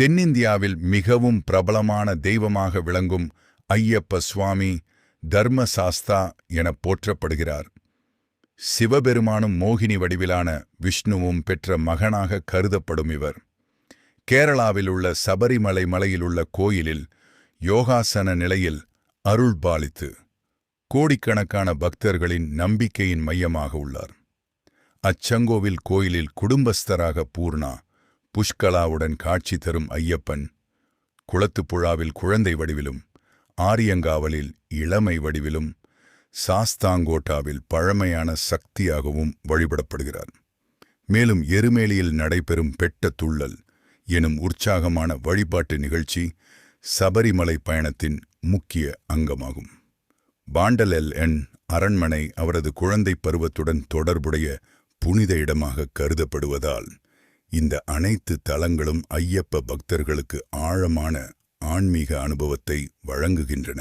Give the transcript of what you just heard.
தென்னிந்தியாவில் மிகவும் பிரபலமான தெய்வமாக விளங்கும் ஐயப்ப சுவாமி தர்மசாஸ்தா என போற்றப்படுகிறார். சிவபெருமானும் மோகினி வடிவிலான விஷ்ணுவும் பெற்ற மகனாக கருதப்படும் இவர் கேரளாவில் உள்ள சபரிமலை மலையிலுள்ள கோயிலில் யோகாசன நிலையில் அருள்பாலித்து கோடிக்கணக்கான பக்தர்களின் நம்பிக்கையின் மையமாக உள்ளார். அச்சங்கோவில் கோயிலில் குடும்பஸ்தராக பூர்ணா புஷ்கலாவுடன் காட்சி தரும் ஐயப்பன் குளத்துப்புழாவில் குழந்தை வடிவிலும், ஆரியங்காவலில் இளமை வடிவிலும், சாஸ்தாங்கோட்டாவில் பழமையான சக்தியாகவும் வழிபடப்படுகிறார். மேலும் எருமேலியில் நடைபெறும் பெட்ட துள்ளல் எனும் உற்சாகமான வழிபாட்டு நிகழ்ச்சி சபரிமலை பயணத்தின் முக்கிய அங்கமாகும். பாண்டல் அரண்மனை அவரது குழந்தை பருவத்துடன் தொடர்புடைய புனித இடமாக கருதப்படுவதால் இந்த அனைத்து தலங்களும் ஐயப்ப பக்தர்களுக்கு ஆழமான ஆன்மீக அனுபவத்தை வழங்குகின்றன.